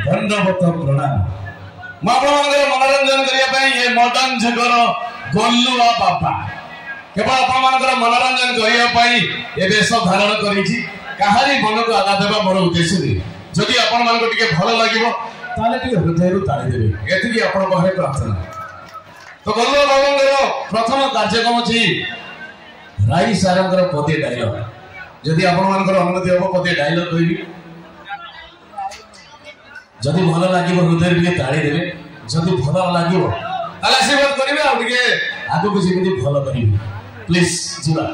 दंडवत प्रणाम मनोरंजन करने ये मॉडर्न जुगर गोलुआ बापा केवल आप मनोरंजन करने ये वेश धारण कर मन को आघात देवा मोर उद्देश्य जदि आपण भल लगे हृदय ताड़ी देवे ये आपण प्रार्थना। तो गोलुआ बाबा प्रथम कार्यक्रम अच्छी राई सार पदे डायलग जदि आपण अनुमति हम पदे डायलग कह जदि भल लगे हृदय टे ताड़ी देवे जदि भल लगे आशीर्वाद करेंगे आगे को जमी भल करेंगे प्लीज जीवा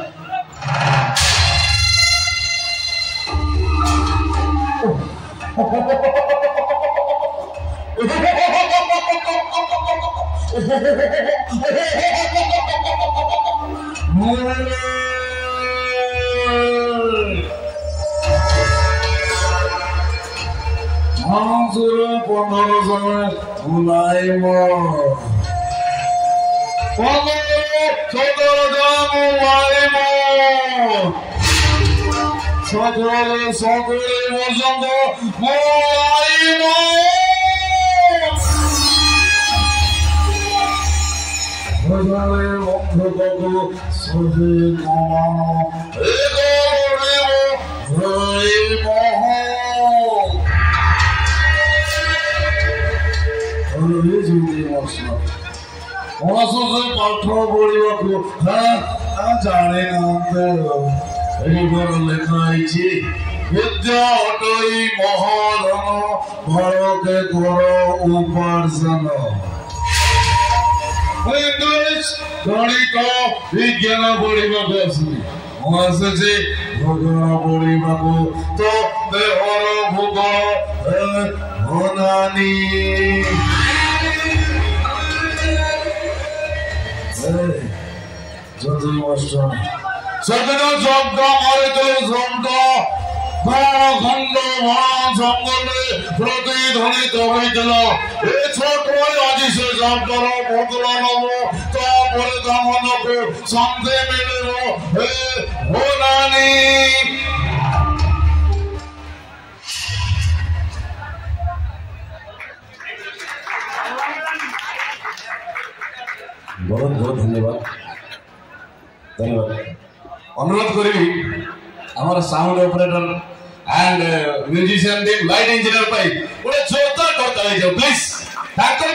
Manzuru 15 Mulaymo पाठ पढ़ा जाने लिखाई विद्या अटई महाधन भर के कर उपार्जन गणित विज्ञान पढ़ा आसी भोजन पढ़ा तो देहर भोग होनानी सदन शब्द शब्द खंड जंगल प्रतिध्वनित होता आज से शब्दर बदला नब मन को शांति मिले बहुत बहुत धन्यवाद धन्यवाद अनुरोध करी आमर sound operator and musician team light engineer पाई गोटे जोरदार करता है जाओ प्लीज थैंक यू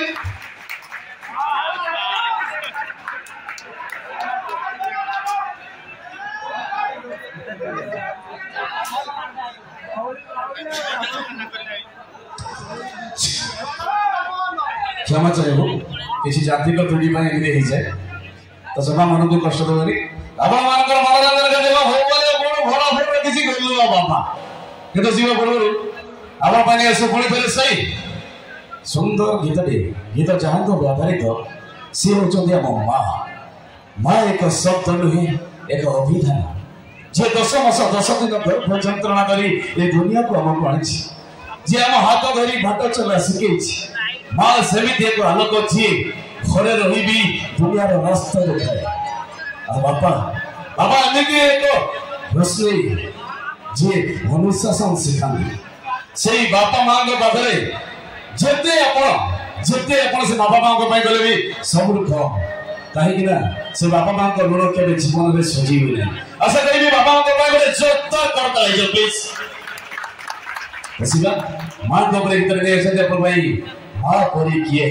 क्षमा चाहिए किसी जातिक त्रुटि एमती हो जाए तो सभा मन को कष्ट देवनी मनोरंजन भल किसी गोलुआ बापा किंतु जीव पूर्व आप शुणी थे सही सुंदर गीतटे गीत जहाँ आधारित सी हूँ आम माँ एक शब्द नुहे एक अभिधान जे 10 मास 10 दिन गर्भ जंत्रणा करी ए दुनिया को आमको आनी जे आम हाथ धरी बाट चला शिखई माँ सेमिति एक आलोक जी घरे रही दुनिया रास्ता देखाए बापा बाबा एमती एक रोषई जी अनुशासन शिखाती से बापा माँ पाखे जिते से बापा माँ गले भी सब कम कहीं से बापा माँ ऋण के जीवन में सजी हुए आशा करी बापा माँ जोरदार करता है प्लीज बसिबा माँ को गीत माँ परी किए